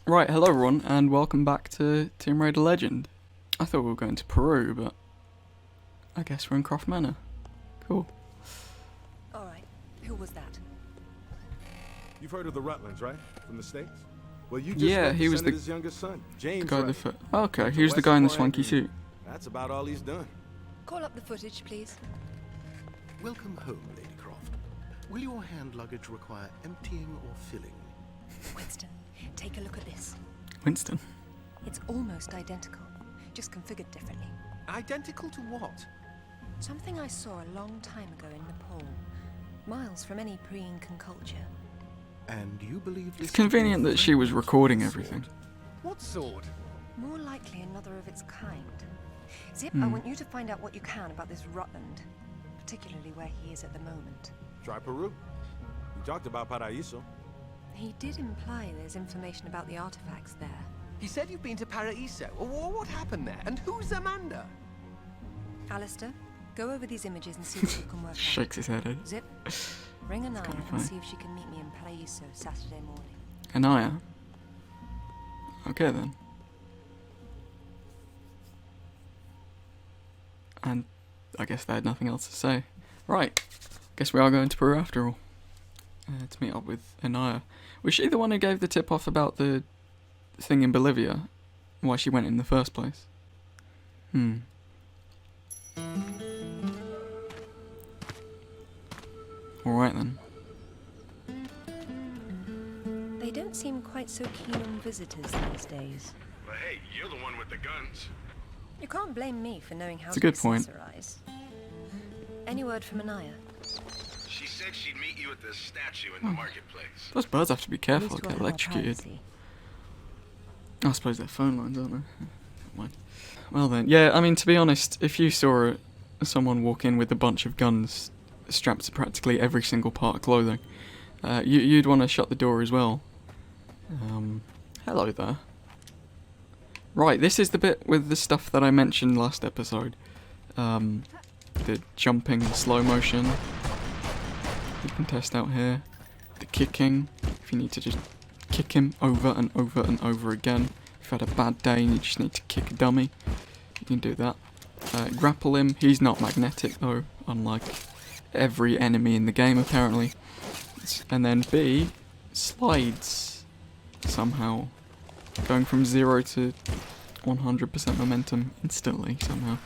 Right, hello everyone, and welcome back to Tomb Raider Legend. I thought we were going to Peru, but I guess we're in Croft Manor. Cool. Alright, who was that? You've heard of the Rutlands, right? From the States? Well, you just He was the his youngest son, James. guy Rutland. okay, he was the guy in the swanky suit. That's about all he's done. Call up the footage, please. Welcome home, Lady Croft. Will your hand luggage require emptying or filling? Winston, take a look at this. Winston. It's almost identical, just configured differently. Identical to what? Something I saw a long time ago in Nepal, miles from any pre-Incan culture. And you believe this? It's convenient that she was recording sword? everything. What sword? More likely another of its kind. Zip, I want you to find out what you can about this Rutland, particularly where he is at the moment. Try Peru. You talked about Paraiso. He did imply there's information about the artifacts there. You said you've been to Paraiso. What happened there? And who's Amanda? Alistair, go over these images and see what you can work out. Shakes his head. Zip, ring Anaya kinda and funny. see if she can meet me in Paraiso Saturday morning. Anaya. Okay then. And I guess they had nothing else to say. Right. Guess we are going to Peru after all. To meet up with Anaya. Was she the one who gave the tip off about the thing in Bolivia? Why she went in the first place? Alright then. They don't seem quite so keen on visitors these days. But hey, you're the one with the guns. You can't blame me for knowing how That's a to good point. accessorize. Any word from Anaya? She said she'd meet you at the statue in the marketplace. Those birds have to be At careful, least they we'll get have our electrocuted. privacy. I suppose they're phone lines, aren't they? Never mind. Well then, yeah, I mean, to be honest, if you saw someone walk in with a bunch of guns strapped to practically every single part of clothing, you'd want to shut the door as well. Hello there. Right, this is the bit with the stuff that I mentioned last episode. The jumping in slow motion. You can test out here. The kicking, if you need to just kick him over and over and over again. If you've had a bad day and you just need to kick a dummy, you can do that. Grapple him, he's not magnetic though, unlike every enemy in the game apparently. And then B, slides somehow, going from 0 to 100% momentum instantly somehow.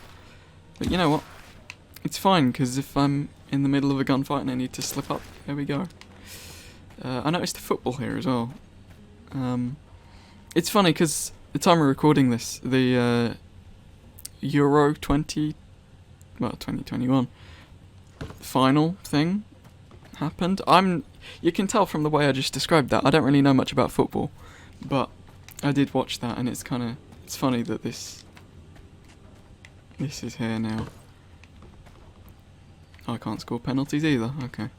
But you know what? It's fine, because if I'm in the middle of a gunfight and I need to slip up, there we go. I noticed the football here as well. It's funny because the time we're recording this, the Euro 2021 final thing happened. You can tell from the way I just described that, I don't really know much about football, but I did watch that, and it's funny that this is here now. I can't score penalties either. Okay.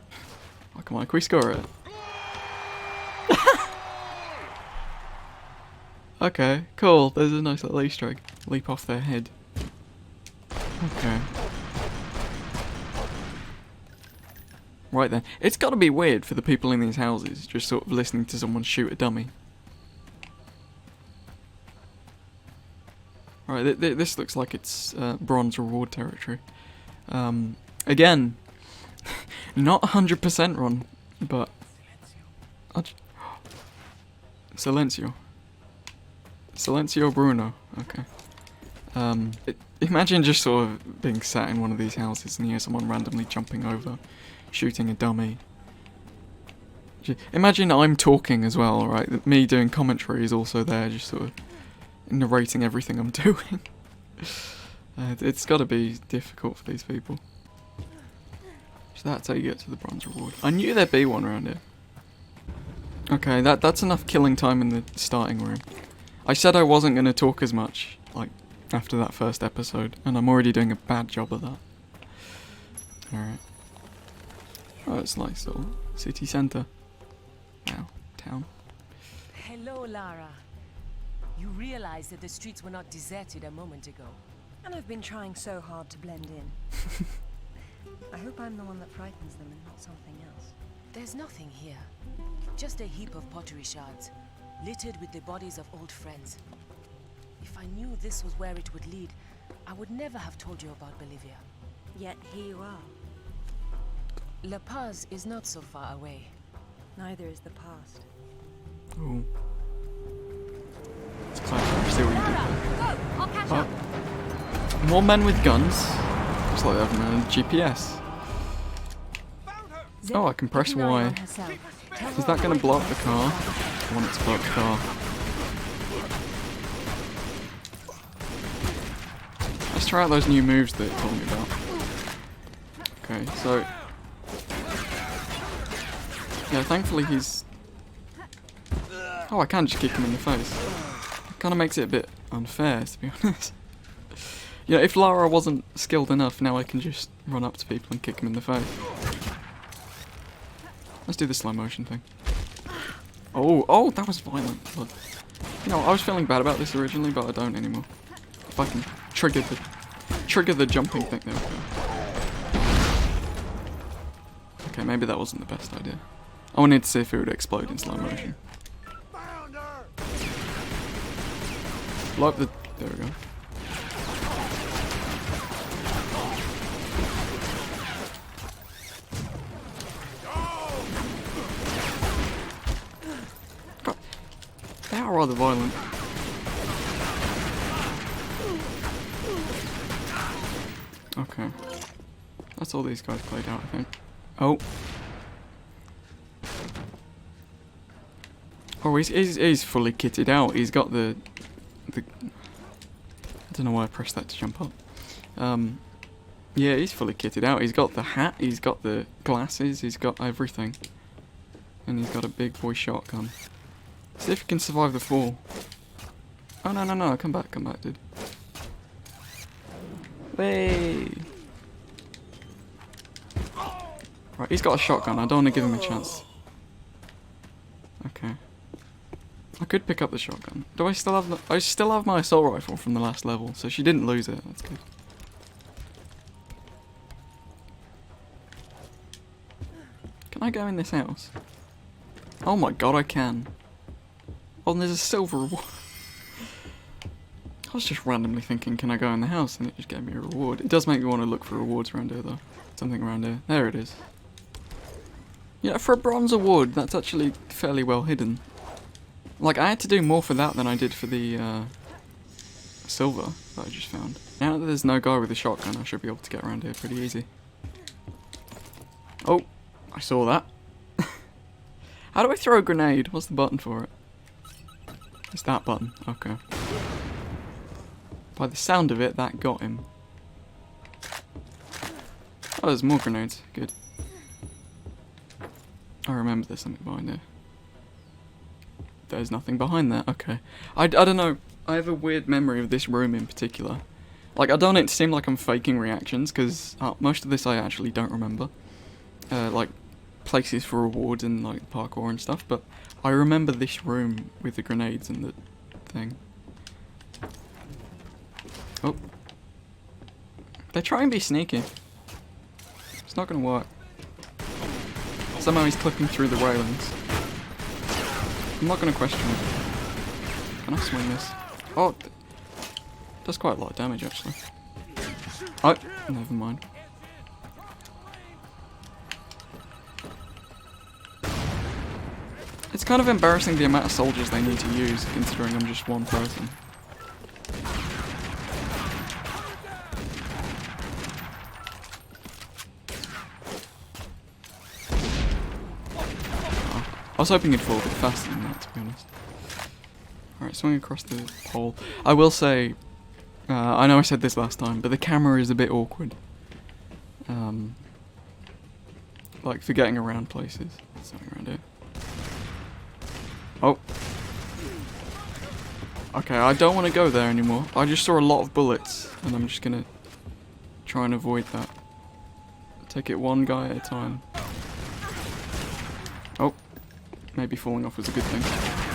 Oh, come on, can we score it? Okay, cool. There's a nice little Easter egg. Leap off their head. Okay. Right then. It's got to be weird for the people in these houses, just sort of listening to someone shoot a dummy. Alright, this looks like it's bronze reward territory. Again, not 100% run, but... Silencio. Silencio Bruno, okay. Imagine just sort of being sat in one of these houses and you hear someone randomly jumping over, shooting a dummy. Imagine I'm talking as well, right? Me doing commentary is also there, just sort of narrating everything I'm doing. It's got to be difficult for these people. So that's how you get to the bronze reward. I knew there'd be one around here. Okay, that's enough killing time in the starting room. I said I wasn't going to talk as much, like, after that first episode, and I'm already doing a bad job of that. Alright. Oh, it's nice little city centre. Wow, town. Hello, Lara. You realize that the streets were not deserted a moment ago. And I've been trying so hard to blend in. I hope I'm the one that frightens them and not something else. There's nothing here. Just a heap of pottery shards. littered with the bodies of old friends. If I knew this was where it would lead, I would never have told you about Bolivia. Yet here you are. La Paz is not so far away. Neither is the past. Ooh. It's clever. I see what you did there. Go! I'll catch up! More men with guns. Just like they have a GPS. Oh, I can press Y. Is that going to blow up the car? I want it to blow up the car. Let's try out those new moves that it told me about. Okay, so... yeah, thankfully he's... oh, I can just kick him in the face. It kind of makes it a bit unfair, to be honest. You know, if Lara wasn't skilled enough, now I can just run up to people and kick them in the face. Let's do the slow motion thing. Oh, that was violent. But, you know, I was feeling bad about this originally, but I don't anymore. If I can trigger the jumping thing, there we go. Okay, maybe that wasn't the best idea. I wanted to see if it would explode in slow motion. Blow up the... there we go. God, they are rather violent. Okay. That's all these guys played out, I think. Oh. Oh, he's fully kitted out. He's got the... I don't know why I pressed that to jump up. Yeah, he's fully kitted out. He's got the hat, he's got the glasses, he's got everything. And he's got a big boy shotgun. See if he can survive the fall. Oh, no, come back, dude. Hey. Right, he's got a shotgun. I don't want to give him a chance. Okay. I could pick up the shotgun. Do I still have I still have my assault rifle from the last level, so she didn't lose it. That's good. Can I go in this house? Oh my god, I can. Oh, and there's a silver reward. I was just randomly thinking, can I go in the house? And it just gave me a reward. It does make me want to look for rewards around here, though. Something around here. There it is. Yeah, for a bronze award, that's actually fairly well hidden. Like, I had to do more for that than I did for the silver that I just found. Now that there's no guy with a shotgun, I should be able to get around here pretty easy. Oh, I saw that. How do I throw a grenade? What's the button for it? It's that button. Okay. By the sound of it, that got him. Oh, there's more grenades. Good. I remember there's something behind there. There's nothing behind there. Okay. I don't know. I have a weird memory of this room in particular. Like, I don't want it to seem like I'm faking reactions, because most of this I actually don't remember. Like, places for rewards and, like, parkour and stuff, but I remember this room with the grenades and the thing. Oh. They try and be sneaky. It's not going to work. Somehow he's clipping through the railings. I'm not going to question it. Can I swing this? Oh, it does quite a lot of damage actually. Oh, never mind. It's kind of embarrassing the amount of soldiers they need to use, considering I'm just one person. I was hoping it'd fall a bit faster than that, to be honest. Alright, swing across the pole. I will say, I know I said this last time, but the camera is a bit awkward. Like, for getting around places. Something around here. Oh. Okay, I don't want to go there anymore. I just saw a lot of bullets, and I'm just gonna try and avoid that. Take it one guy at a time. Oh. Maybe falling off was a good thing.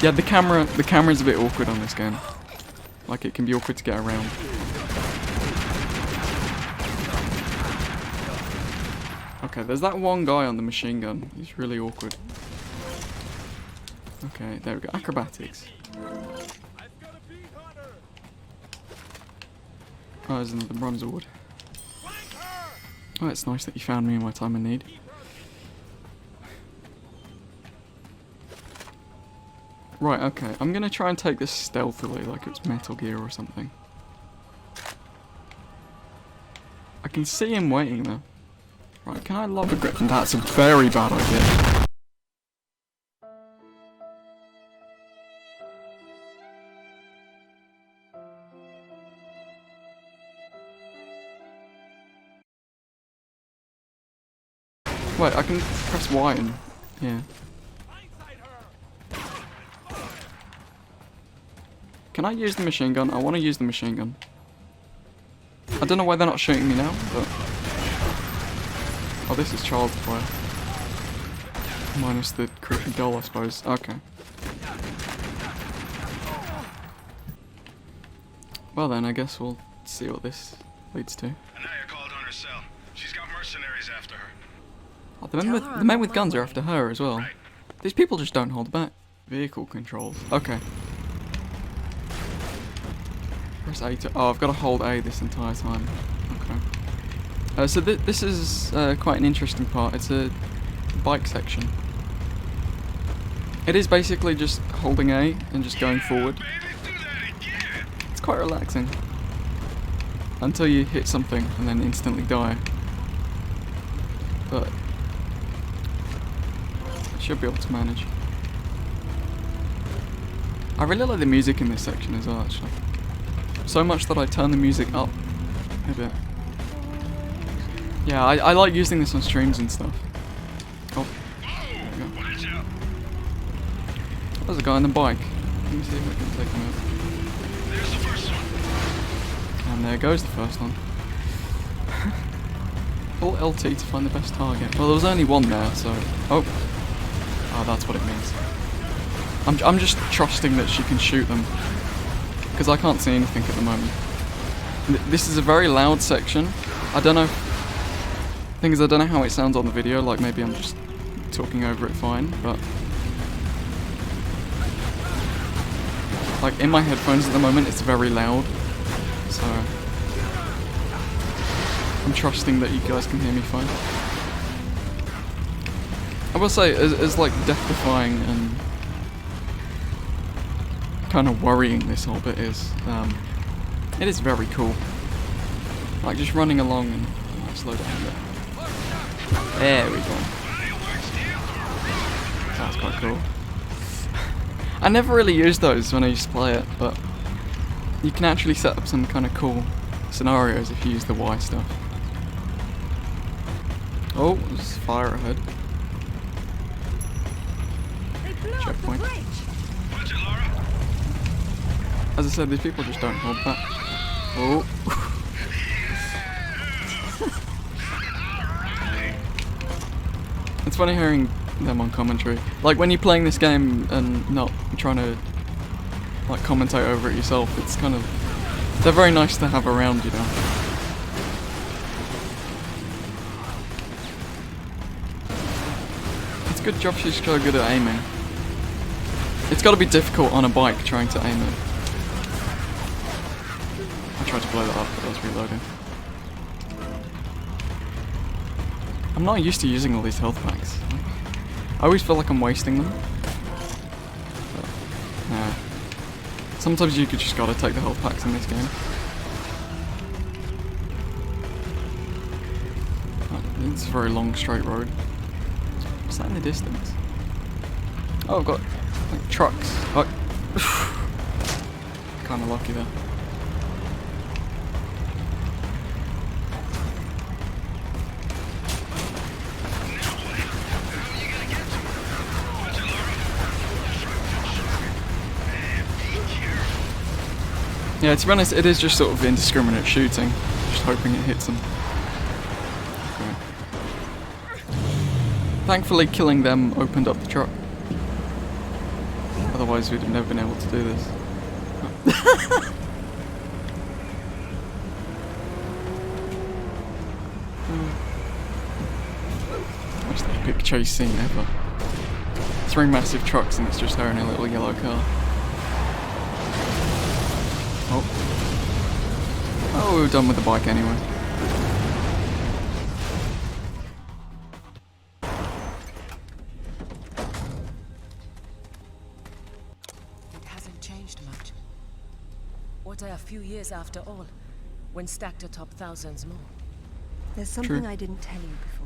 Yeah, the camera's a bit awkward on this game. Like, it can be awkward to get around. Okay, there's that one guy on the machine gun. He's really awkward. Okay, there we go. Acrobatics. Oh, there's another bronze award. Oh, it's nice that you found me in my time of need. Right, okay. I'm gonna try and take this stealthily, like it's Metal Gear or something. I can see him waiting though. Right, can I lava grip? That's a very bad idea. Wait, I can press Y and... yeah. Can I use the machine gun? I want to use the machine gun. I don't know why they're not shooting me now, but... oh, this is child's play. Minus the creepy doll, I suppose. Okay. Well then, I guess we'll see what this leads to. Anaya called on her cell. She's got mercenaries after her. Oh, the men with guns are after her as well. These people just don't hold back. Vehicle controls. Okay. Press A to... oh, I've got to hold A this entire time. Okay. So this is quite an interesting part. It's a bike section. It is basically just holding A and just going forward. It's quite relaxing. Until you hit something and then instantly die. But... I should be able to manage. I really like the music in this section as well, actually. So much that I turn the music up a bit. Yeah, I like using this on streams and stuff. Oh, there we go. There's a guy on the bike. Let me see if I can take him out. There's the first one. And there goes the first one. Pull LT to find the best target. Well, there was only one there, so... oh. Oh, that's what it means. I'm just trusting that she can shoot them. Because I can't see anything at the moment. This is a very loud section. I don't know... thing is, I don't know how it sounds on the video, like maybe I'm just talking over it fine, but... like, in my headphones at the moment, it's very loud. So... I'm trusting that you guys can hear me fine. I will say, as like death-defying and kind of worrying this whole bit is, it is very cool. Like just running along and slow down a bit. There we go. That's quite cool. I never really used those when I used to play it, but you can actually set up some kind of cool scenarios if you use the Y stuff. Oh, there's fire ahead. Checkpoint. Watch it, Lara. As I said, these people just don't hold back. Oh. It's funny hearing them on commentary. Like when you're playing this game and not trying to like commentate over it yourself, it's kind of... they're very nice to have around, you know. It's a good job she's so good at aiming. It's got to be difficult on a bike trying to aim it. I tried to blow that up, but I was reloading. I'm not used to using all these health packs. I always feel like I'm wasting them. But, nah. Sometimes you just gotta take the health packs in this game. It's a very long straight road. What's that in the distance? Oh, I've got like trucks. Oh. Kinda lucky there. Yeah, to be honest, it is just sort of indiscriminate shooting. Just hoping it hits them. Okay. Thankfully, killing them opened up the truck. Otherwise, we'd have never been able to do this. That's the epic chase scene ever. It's three massive trucks and it's just her in a little yellow car. Oh, we're done with the bike anyway. It hasn't changed much. What are a few years after all, when stacked atop thousands more? There's something True. I didn't tell you before.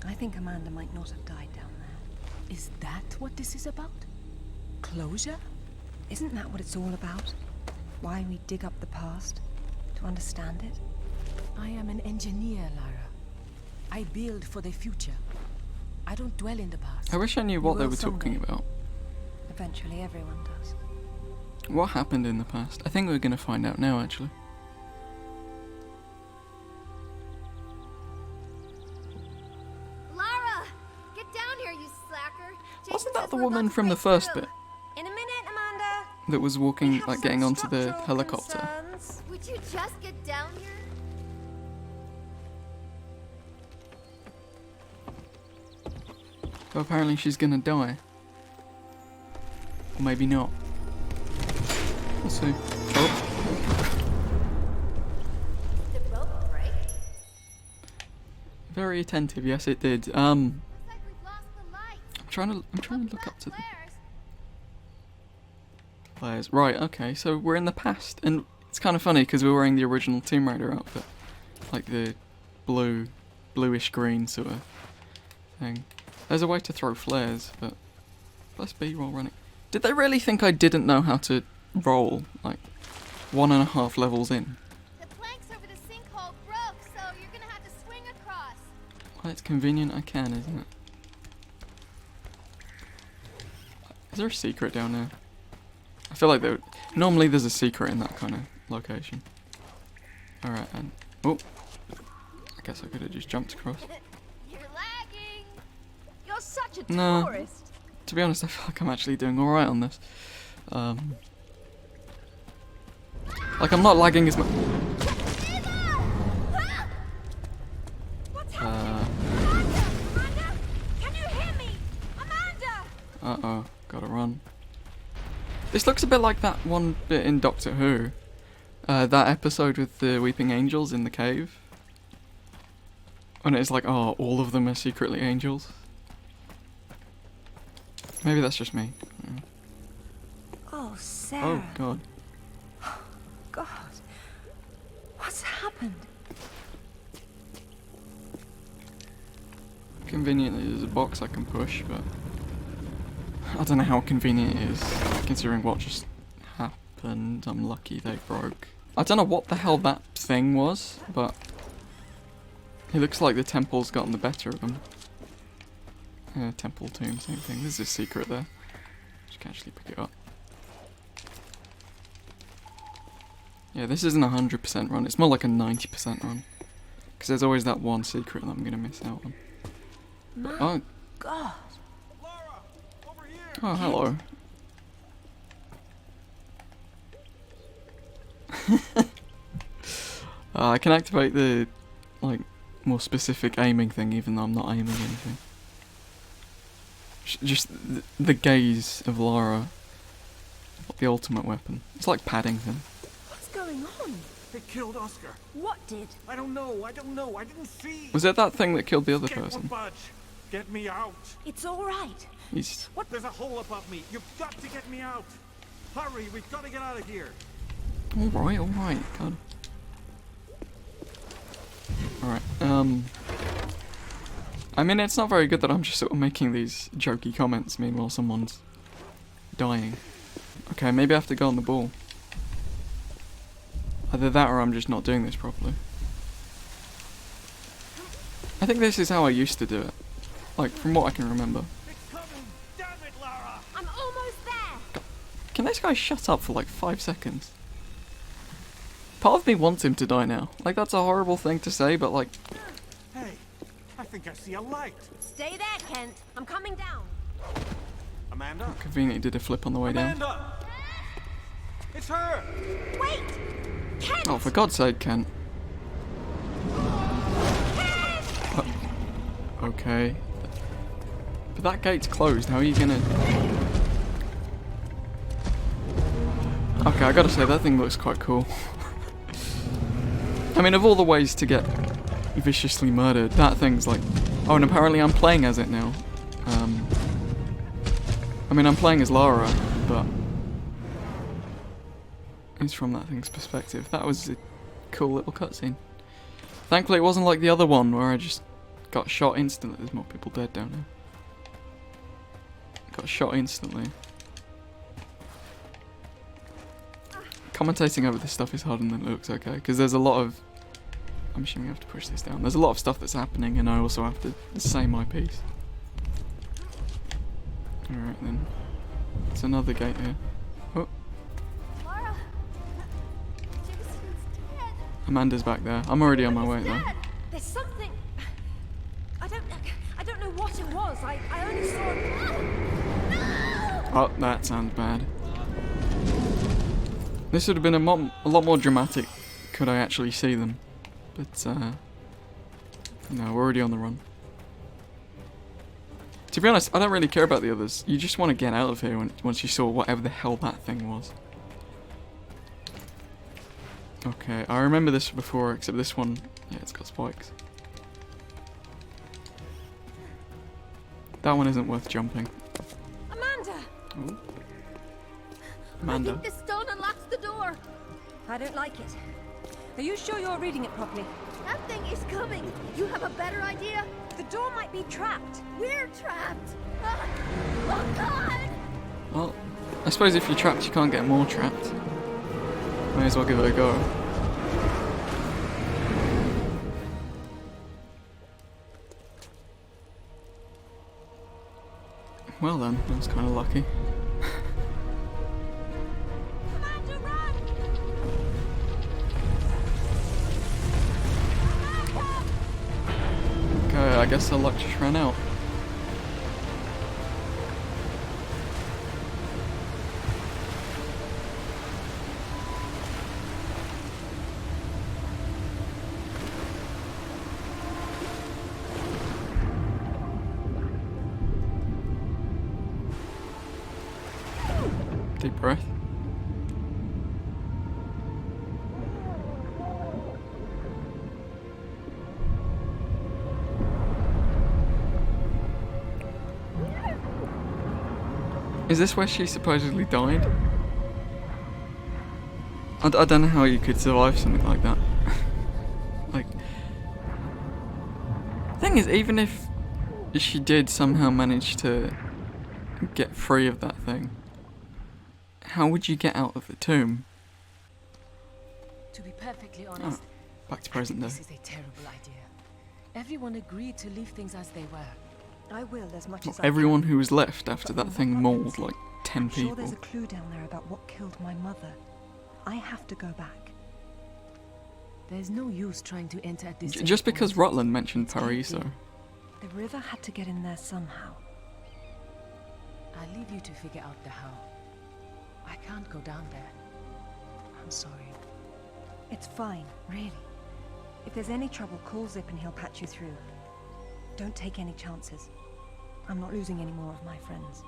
I think Amanda might not have died down there. Is that what this is about? Closure? Isn't that what it's all about? Why we dig up the past? To understand it? I am an engineer, Lara. I build for the future. I don't dwell in the past. I wish I knew what they will were talking someday. about. Eventually everyone does. What happened in the past? I think we're going to find out now, actually. Lara! Get down here, you slacker! Jason Wasn't that says the we're woman about to from the break first through. bit In a minute, Amanda. that was We walking, have like some getting onto the structural helicopter? concerns. Would you just get down here? So apparently she's gonna die. Or maybe not. We'll see. Oh, Did the rope break? very attentive. Yes, it did. Looks like we've lost the light. I'm trying to look Back up to the flares. players. Right. Okay. So we're in the past, and it's kind of funny because we're wearing the original Tomb Raider outfit, like the bluish green sort of thing. There's a way to throw flares, but let's be while running. Did they really think I didn't know how to roll, like 1.5 levels in? The planks over the sinkhole broke, so you're gonna have to swing across. Well, it's convenient I can, isn't it? Is there a secret down there? I feel like normally there's a secret in that kind of location. Alright, and... Oh! I guess I could have just jumped across. You're lagging. You're such a No. tourist. To be honest, I feel like I'm actually doing alright on this. Like, I'm not lagging as much. Amanda, can you hear me? Amanda! Uh-oh, gotta run. This looks a bit like that one bit in Doctor Who. That episode with the weeping angels in the cave. When it's like, oh, all of them are secretly angels. Maybe that's just me. Oh, Sarah. Oh, God. God. What's happened? Conveniently, there's a box I can push, but I don't know how convenient it is, considering what just happened. I'm lucky they broke. I don't know what the hell that thing was, but it looks like the temple's gotten the better of them. Temple tomb, same thing. There's a secret there. Just can actually pick it up. Yeah, this isn't a 100% run. It's more like a 90% run. Because there's always that one secret that I'm going to miss out on. But, oh, God. Lara, over here. oh, hello. I can activate the, like, more specific aiming thing even though I'm not aiming anything. Just the gaze of Lara. The ultimate weapon. It's like Paddington. What's going on? They killed Oscar. What did? I don't know. I didn't see. Was it that thing that killed the other Get person? budge. Get me out. It's all right. He's... What? There's a hole above me. You've got to get me out. Hurry, we've got to get out of here. Alright, God. Alright, I mean, it's not very good that I'm just sort of making these jokey comments meanwhile someone's dying. Okay, maybe I have to go on the ball. Either that or I'm just not doing this properly. I think this is how I used to do it. Like, from what I can remember. It's coming. Damn it, Lara. I'm almost there. Can this guy shut up for like 5 seconds? Part of me wants him to die now. Like, that's a horrible thing to say, but like... Hey, I think I see a light. Stay there, Kent. I'm coming down. Amanda? Conveniently did a flip on the way down. Amanda! It's her! Wait! Kent! Oh, for God's sake, Kent. Okay. But that gate's closed, how are you gonna... Okay, I gotta say, that thing looks quite cool. I mean, of all the ways to get viciously murdered, that thing's like... Oh, and apparently I'm playing as it now. I mean, I'm playing as Lara, but... It's from that thing's perspective. That was a cool little cutscene. Thankfully, it wasn't like the other one where I just got shot instantly. There's more people dead down here. Got shot instantly. Commentating over this stuff is harder than it looks, okay? Because there's a lot of... I'm assuming I have to push this down. There's a lot of stuff that's happening, and I also have to say my piece. Alright then. It's another gate here. Oh. Lara! Jason's dead! Amanda's back there. I'm already on my way though. Dad, there's something. I don't know what it was. I only saw it. Oh, that sounds bad. This would have been a lot more dramatic could I actually see them. But, no, we're already on the run. To be honest, I don't really care about the others. You just want to get out of here once you saw whatever the hell that thing was. Okay, I remember this before, except this one, yeah, it's got spikes. That one isn't worth jumping. Amanda! Ooh. I Amanda. think this stone unlocks the door. I don't like it. Are you sure you're reading it properly? That thing is coming. You have a better idea? The door might be trapped. We're trapped. Ah! Oh God! Well, I suppose if you're trapped, you can't get more trapped. May as well give it a go. Well then, that was kind of lucky. Amanda, run! Okay, I guess the luck just ran out. Deep breath. Is this where she supposedly died? I don't know how you could survive something like that. Like, thing is, even if she did somehow manage to get free of that thing, how would you get out of the tomb? To be perfectly honest, Back to I present think day. this is a terrible idea. Everyone agreed to leave things as they were. I will as much as Everyone I who was left after But that from thing what mauled Robin like said, 10 I'm sure people. there's a clue down there about what killed my mother. I have to go back. There's no use trying to enter at this Just safe because point. Rutland mentioned It's caved Paraiso. in. The river had to get in there somehow. I'll leave you to figure out the how. I can't go down there. I'm sorry. It's fine, really. If there's any trouble, call Zip and he'll patch you through. Don't take any chances. I'm not losing any more of my friends.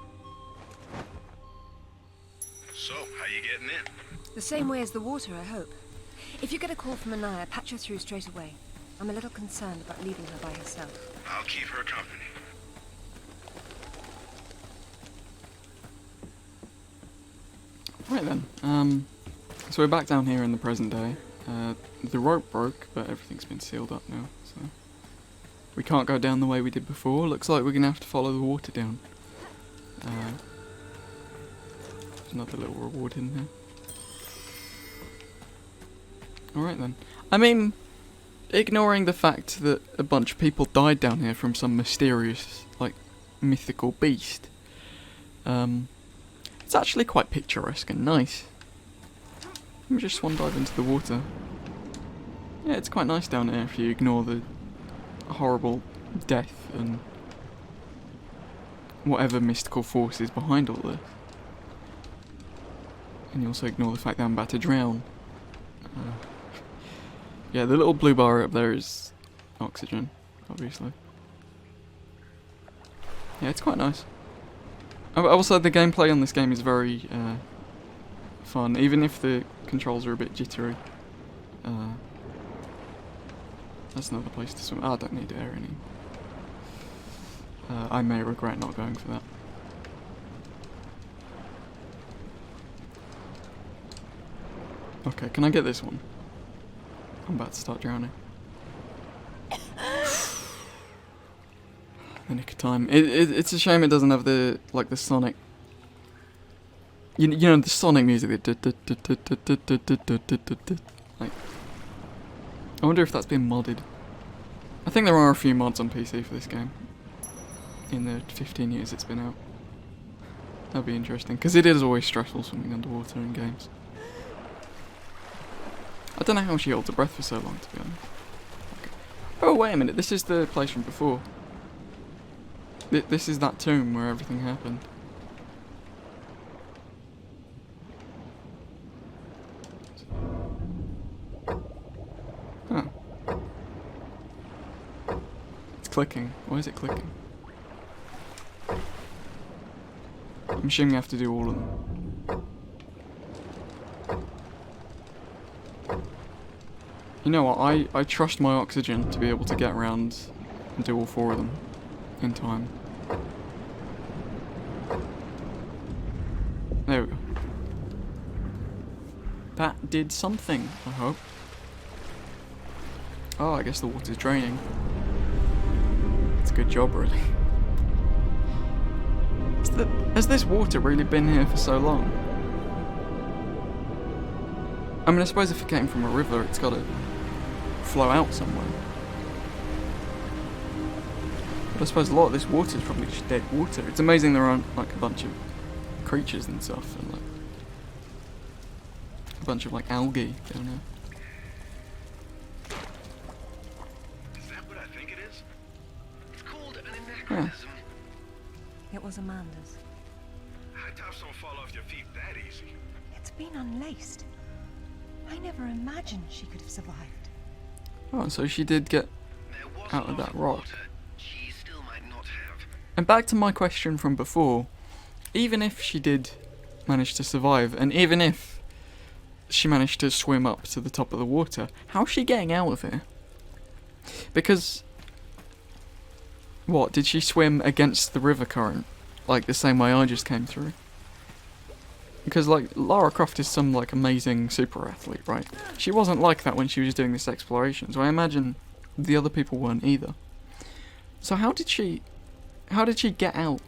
So, how you getting in? The same way as the water, I hope. If you get a call from Anaya, patch her through straight away. I'm a little concerned about leaving her by herself. I'll keep her company. Right then, so we're back down here in the present day. The rope broke, but everything's been sealed up now, so we can't go down the way we did before. Looks like we're gonna have to follow the water down. There's another little reward in there. Alright then. I mean, ignoring the fact that a bunch of people died down here from some mysterious, like, mythical beast, it's actually quite picturesque and nice. Let me just swan dive into the water. Yeah, it's quite nice down here if you ignore the horrible death and whatever mystical force is behind all this. And you also ignore the fact that I'm about to drown. Yeah, the little blue bar up there is oxygen, obviously. Yeah, it's quite nice. I will say the gameplay on this game is very fun, even if the controls are a bit jittery. That's another place to swim. Oh, I don't need air any. I may regret not going for that. Okay, can I get this one? I'm about to start drowning. The nick of time. It's a shame it doesn't have the like the Sonic. You know the Sonic music. Like, I wonder if that's been modded. I think there are a few mods on PC for this game. In the 15 years it's been out. That'd be interesting because it is always stressful swimming underwater in games. I don't know how she holds her breath for so long, to be honest. Okay. Oh, wait a minute, this is the place from before. This is that tomb where everything happened. Huh. It's clicking. Why is it clicking? I'm assuming you have to do all of them. You know what, I trust my oxygen to be able to get around and do all 4 of them in time. There we go. That did something, I hope. Oh, I guess the water's draining. It's a good job, really. Has this water really been here for so long? I mean, I suppose if it came from a river, it's got to flow out somewhere. But I suppose a lot of this water is probably just dead water. It's amazing there aren't like a bunch of creatures and stuff, and like a bunch of like algae down here. Is that what I think it is? It's called an anachronism. It was Amanda's. High tops don't fall off your feet that easy. It's been unlaced. I never imagined she could have survived. Oh, so she did get There was out of lots that rock. water. She still might not have. And back to my question from before, even if she did manage to survive, and even if she managed to swim up to the top of the water, how's she getting out of here? Because, what, did she swim against the river current, like the same way I just came through? Because, like, Lara Croft is some, like, amazing super athlete, right? She wasn't like that when she was doing this exploration, so I imagine the other people weren't either. So how did she get out?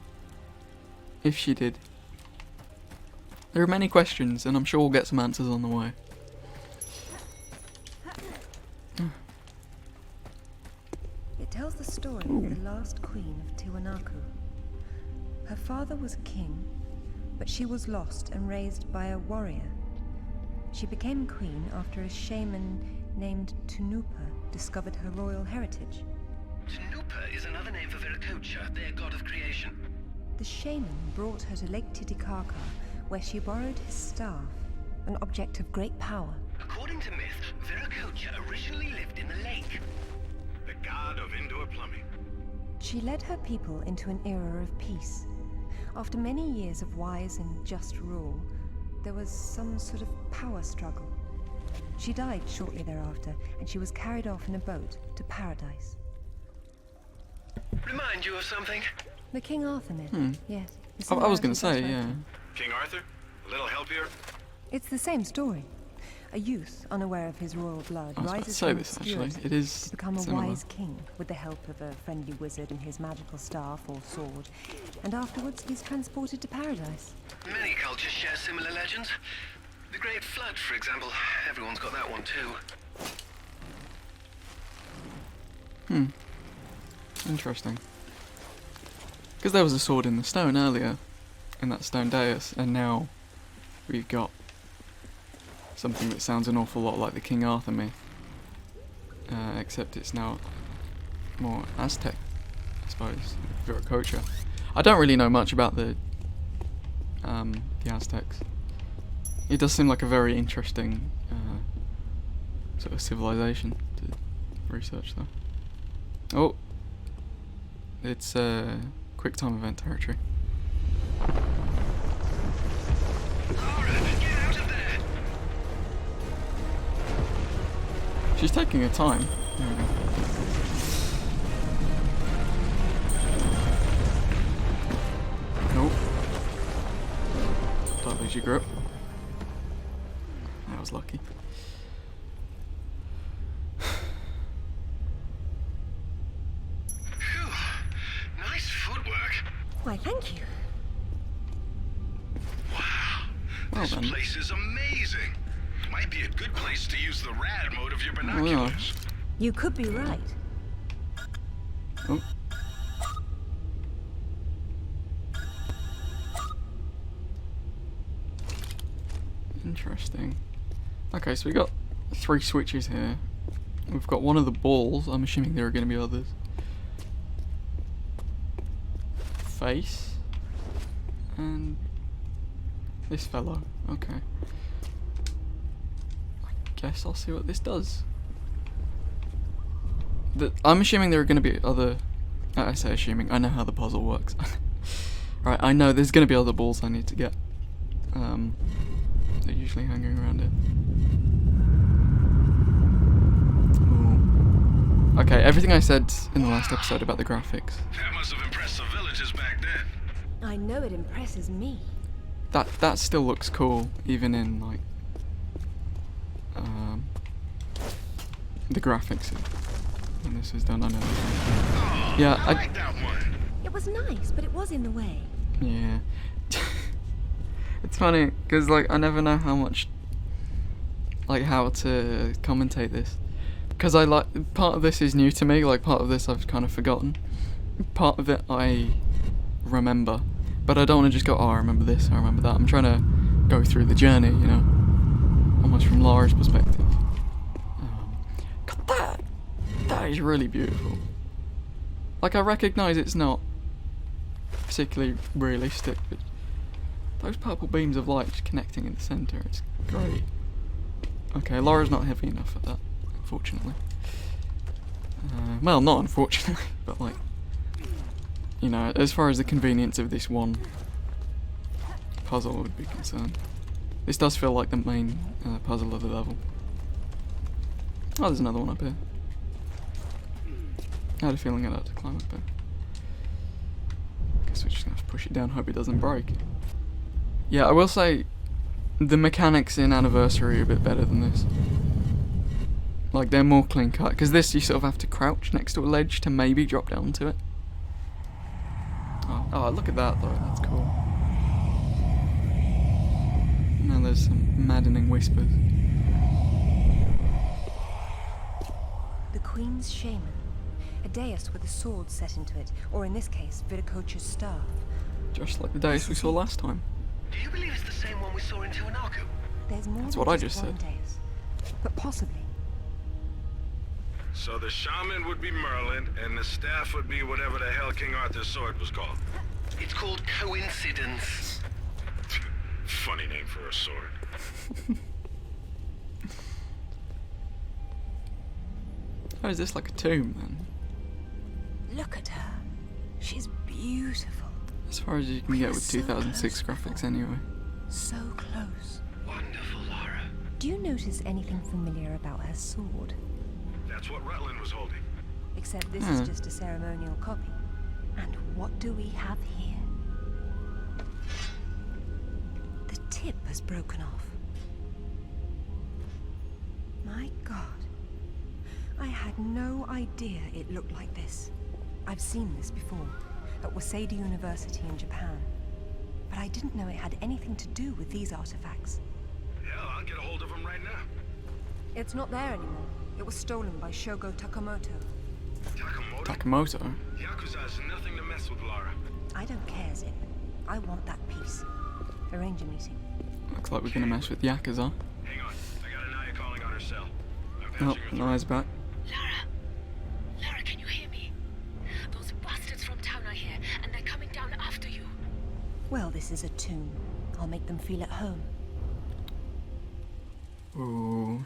If she did. There are many questions, and I'm sure we'll get some answers on the way. It tells the story of the last queen of Tiwanaku. Her father was a king, but she was lost and raised by a warrior. She became queen after a shaman named Tunupa discovered her royal heritage. Tanupa is another name for Viracocha, their god of creation. The shaman brought her to Lake Titicaca, where she borrowed his staff, an object of great power. According to myth, Viracocha originally lived in the lake. The god of indoor plumbing. She led her people into an era of peace. After many years of wise and just rule, there was some sort of power struggle. She died shortly thereafter, and she was carried off in a boat to paradise. Remind you of something? The King Arthur myth, yes. The I was going similarities to say, are yeah. striking. King Arthur? A little help here? It's the same story. A youth, unaware of his royal blood, I was about to rises say from this, obscurity actually. It is to become a similar. wise king with the help of a friendly wizard and his magical staff or sword. And afterwards, he's transported to paradise. Many cultures share similar legends. The Great Flood, for example. Everyone's got that one too. Interesting. Because there was a sword in the stone earlier, in that stone dais, and now we've got something that sounds an awful lot like the King Arthur myth, except it's now more Aztec, I suppose, Viracocha. I don't really know much about the Aztecs. It does seem like a very interesting sort of civilization to research, though. Oh, it's quick time event territory. Lara, get out of there! She's taking her time. There we go. Nope. Don't lose your grip. That was lucky. Phew. Nice footwork. Why, thank you. Wow. Well This then. place is amazing. Might be a good place to use the rad mode of your yeah. binoculars. You could be right. Oh. Interesting. Okay, so we got 3 switches here. We've got one of the balls. I'm assuming there are going to be others. Face. And this fellow. Okay. I guess I'll see what this does. I'm assuming there are going to be other... I say assuming. I know how the puzzle works. Right, I know there's going to be other balls I need to get. They're usually hanging around it. Ooh. Okay, everything I said in the last episode about the graphics. That must have impressed the villagers back then. I know it impresses me. That still looks cool, even in like the graphics when this is done. I know. Oh, Yeah, I like that one. It was nice, but it was in the way. Yeah. It's funny because like I never know how to commentate this, because I like part of this is new to me, like part of this I've kind of forgotten, part of it I remember, but I don't want to just go, oh I remember this, I remember that. I'm trying to go through the journey, you know, almost from Lara's perspective. God, that is really beautiful. Like I recognise it's not particularly realistic, but those purple beams of light just connecting in the centre, it's great. Okay, Lara's not heavy enough for that, unfortunately. Well, not unfortunately, but like, you know, as far as the convenience of this one puzzle would be concerned. This does feel like the main puzzle of the level. Oh, there's another one up here. I had a feeling I'd have to climb up there. Guess we're just gonna have to push it down, hope it doesn't break. Yeah, I will say the mechanics in Anniversary are a bit better than this. Like, they're more clean cut, because this you sort of have to crouch next to a ledge to maybe drop down to it. Oh, look at that though, that's cool. Now there's some maddening whispers. The Queen's Shaman. A dais with a sword set into it, or in this case, Viracocha's staff. Just like the days we saw last time. Do you believe it's the same one we saw in Tiwanaku? There's more That's than what I just just one said. dais, but possibly. So the shaman would be Merlin, and the staff would be whatever the hell King Arthur's sword was called. It's called coincidence. Funny name for a sword. Oh, is this like a tomb then? Look at her. She's beautiful. As far as you can get with 2006 graphics anyway. So close. Wonderful, Lara. Do you notice anything familiar about her sword? That's what Rutland was holding. Except this is just a ceremonial copy. And what do we have here? The tip has broken off. My God. I had no idea it looked like this. I've seen this before, at Waseda University in Japan. But I didn't know it had anything to do with these artifacts. Hell, I'll get a hold of him right now. It's not there anymore. It was stolen by Shogo Takamoto. Takamoto? Yakuza has nothing to mess with Lara. I don't care, Zip. I want that piece. Arrange a meeting. Looks like we're gonna mess with Yakuza. Hang on, I got Anaya calling on her cell. I'm Oh, patching her through. Naya's back. Lara, can you hear me? Those bastards from town are here, and they're coming down after you. Well, this is a tomb. I'll make them feel at home. Ooh.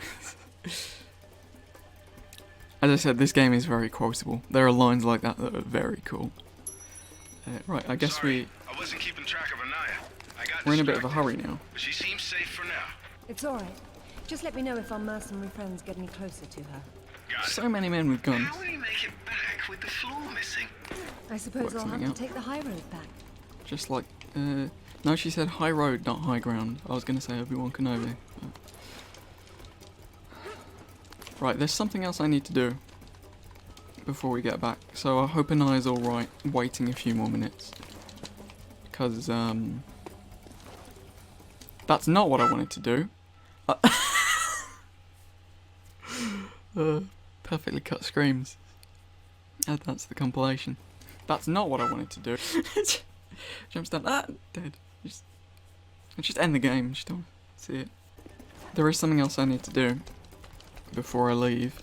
As I said, this game is very quotable. There are lines like that that are very cool. Right, I guess Sorry, I wasn't keeping track of Anaya. I got we're in a bit of a distracted, hurry now. but she seems safe for now. It's all right. Just let me know if our mercenary friends get any closer to her. Got it. So many men with guns. How will you make it back with the floor missing? I suppose Work I'll have something to out. take the high road back. Just like, no, she said high road, not high ground. I was going to say Obi-Wan Kenobi. But... Right, there's something else I need to do before we get back. So I hope Anaya's alright, waiting a few more minutes. Because, that's not what I wanted to do. Perfectly cut screams. Add that to the compilation. That's not what I wanted to do. Jumps down. Ah, dead. Just end the game. Just don't see it. There is something else I need to do before I leave.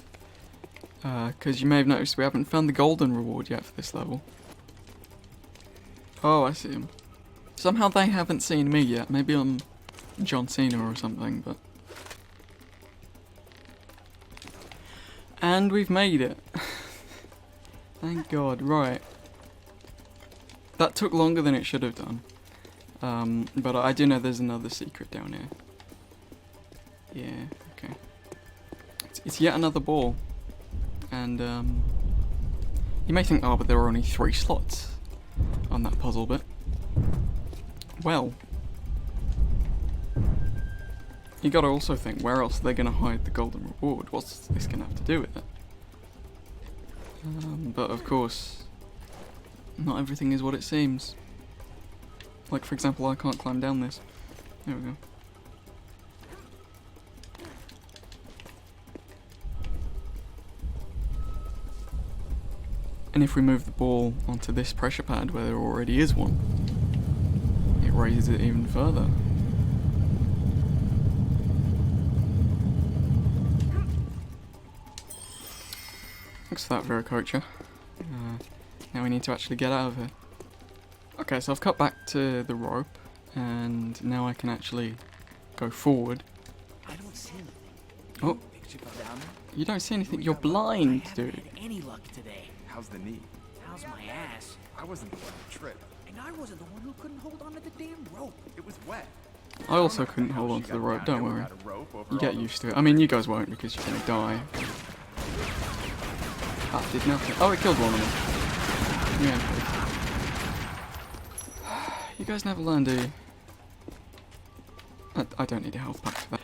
Because you may have noticed we haven't found the golden reward yet for this level. Oh, I see him. Somehow they haven't seen me yet. Maybe I'm John Cena or something, but... And we've made it. Thank God, right. That took longer than it should have done. But I do know there's another secret down here. Yeah, okay. It's yet another ball. And, you may think, oh, but there are only 3 slots on that puzzle bit. Well, you gotta also think, where else are they gonna hide the golden reward? What's this gonna have to do with it? But of course, not everything is what it seems. Like, for example, I can't climb down this. There we go. And if we move the ball onto this pressure pad where there already is one, it raises it even further. Thanks for that, Viracocha. Now we need to actually get out of here. Okay, so I've cut back to the rope, and now I can actually go forward. I don't see anything. Oh, you don't see anything? You're blind, I haven't dude. had any luck today. How's the knee? How's my ass? I wasn't the one who tripped. And I wasn't the one who couldn't hold on to the damn rope. It was wet. I also couldn't hold on to the rope, don't worry. You get used to it. I mean, you guys won't because you're gonna die. That did nothing. Oh, it killed one of them. Yeah. You guys never learn, do you? I don't need a health pack for that.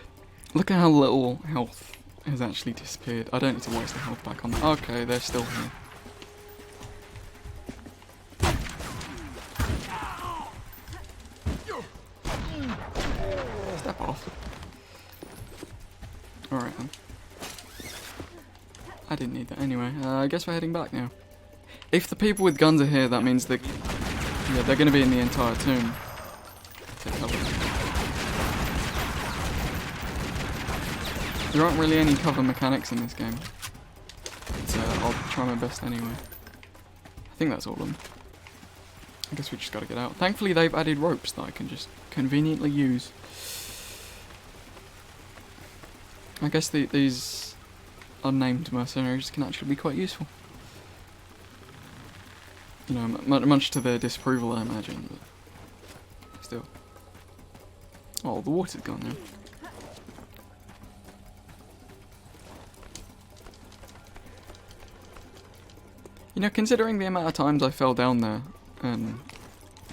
Look at how little health has actually disappeared. I don't need to waste the health pack on that. Okay, they're still here. Step off. Alright then. I didn't need that anyway. I guess we're heading back now. If the people with guns are here, that means that... Yeah, they're going to be in the entire tomb. Take cover. There aren't really any cover mechanics in this game. So I'll try my best anyway. I think that's all of them. I guess we just gotta get out. Thankfully they've added ropes that I can just conveniently use. I guess these unnamed mercenaries can actually be quite useful. You know, much to their disapproval, I imagine, but still. Oh, the water's gone now. You know, considering the amount of times I fell down there and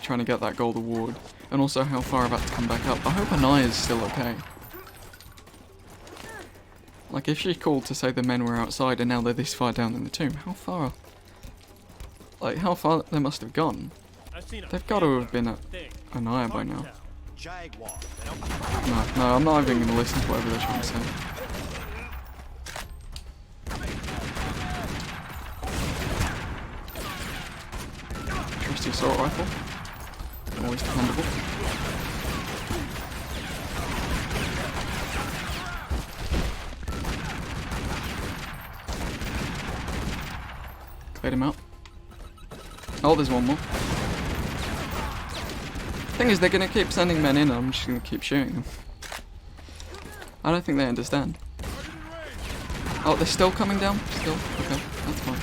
trying to get that gold award, and also how far I've had to come back up, I hope Anaya's still okay. Like, if she called to say the men were outside and now they're this far down in the tomb, how far? Like, how far they must have gone? They've got to have been at Anaya by now. No, I'm not even going to listen to whatever they're trying to say. Trusty assault rifle. Always dependable. Cleared him out. Oh, there's one more. Thing is, they're going to keep sending men in and I'm just going to keep shooting them. I don't think they understand. Oh, they're still coming down? Still? Okay, that's fine.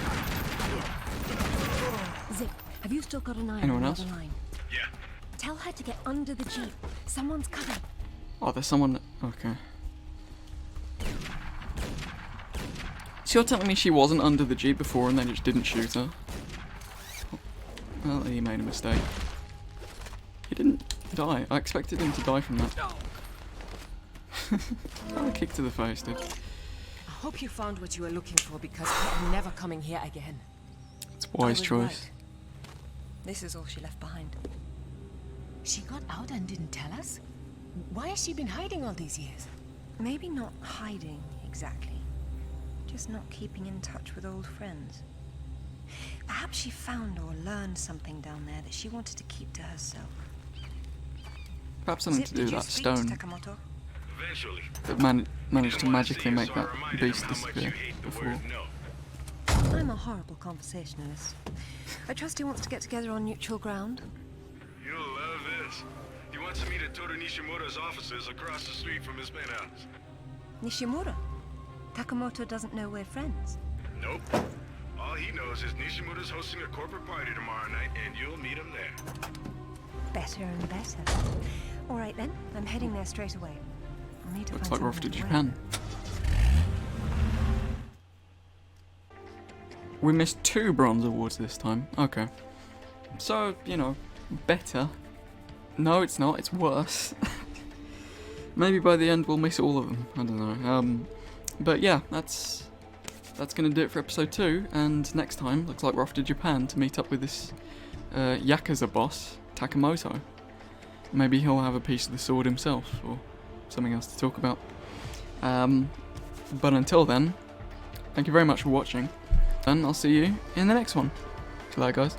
Zip, have Have you still got an eye Anyone on else? the line? Yeah. Tell her to get under the jeep. Someone's coming. Oh, there's someone. Okay. So you're telling me she wasn't under the jeep before and they just didn't shoot her? Well, he made a mistake. He didn't die. I expected him to die from that. Oh, a kick to the face, dude. I hope you found what you were looking for, because I'm never coming here again. It's a I wise was choice. right. This is all she left behind. She got out and didn't tell us? Why has she been hiding all these years? Maybe not hiding, exactly. Just not keeping in touch with old friends. Perhaps she found or learned something down there that she wanted to keep to herself. Perhaps something to do with that stone Takamoto? Eventually. that managed to magically make that beast disappear before. I'm a horrible conversationalist. I trust he wants to get together on neutral ground. You'll love this. He wants to meet at Toru Nishimura's offices across the street from his penthouse. Nishimura? Takamoto doesn't know we're friends. Nope. All he knows is Nishimura's hosting a corporate party tomorrow night, and you'll meet him there. Better and better. All right then, I'm heading there straight away. I'll need to Looks find like we're off to someone Japan. We missed 2 bronze awards this time. Okay. So, you know, better. No, it's not. It's worse. Maybe by the end we'll miss all of them. I don't know. But yeah, that's going to do it for episode 2. And next time, looks like we're off to Japan to meet up with this Yakuza boss, Takamoto. Maybe he'll have a piece of the sword himself, or something else to talk about. But until then, thank you very much for watching, and I'll see you in the next one. Goodbye, guys.